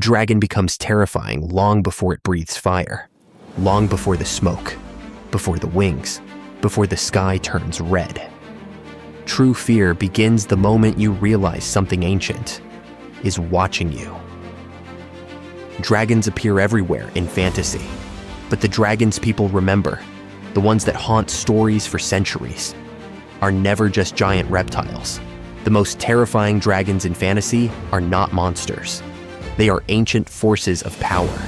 dragon becomes terrifying long before it breathes fire, long before the smoke, before the wings, before the sky turns red. True fear begins the moment you realize something ancient is watching you. Dragons appear everywhere in fantasy, but the dragons people remember, the ones that haunt stories for centuries, are never just giant reptiles. The most terrifying dragons in fantasy are not monsters. They are ancient forces of power.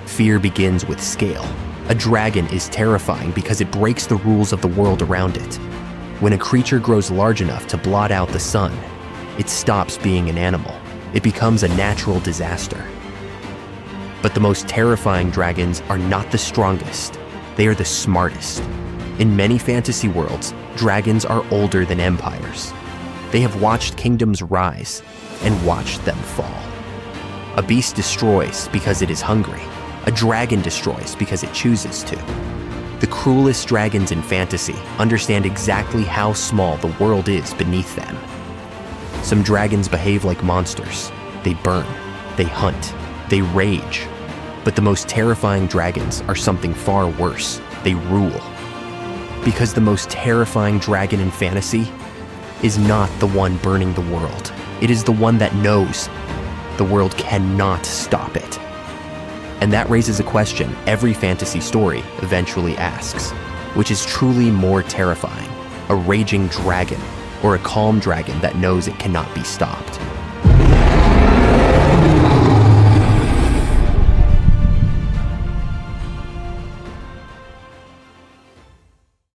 Fear begins with scale. A dragon is terrifying because it breaks the rules of the world around it. When a creature grows large enough to blot out the sun, it stops being an animal. It becomes a natural disaster. But the most terrifying dragons are not the strongest. They are the smartest. In many fantasy worlds, dragons are older than empires. They have watched kingdoms rise and watched them fall. A beast destroys because it is hungry. A dragon destroys because it chooses to. The cruelest dragons in fantasy understand exactly how small the world is beneath them. Some dragons behave like monsters. They burn, they hunt, they rage. But the most terrifying dragons are something far worse. They rule. Because the most terrifying dragon in fantasy is not the one burning the world. It is the one that knows the world cannot stop it. And that raises a question every fantasy story eventually asks, which is truly more terrifying, a raging dragon or a calm dragon that knows it cannot be stopped?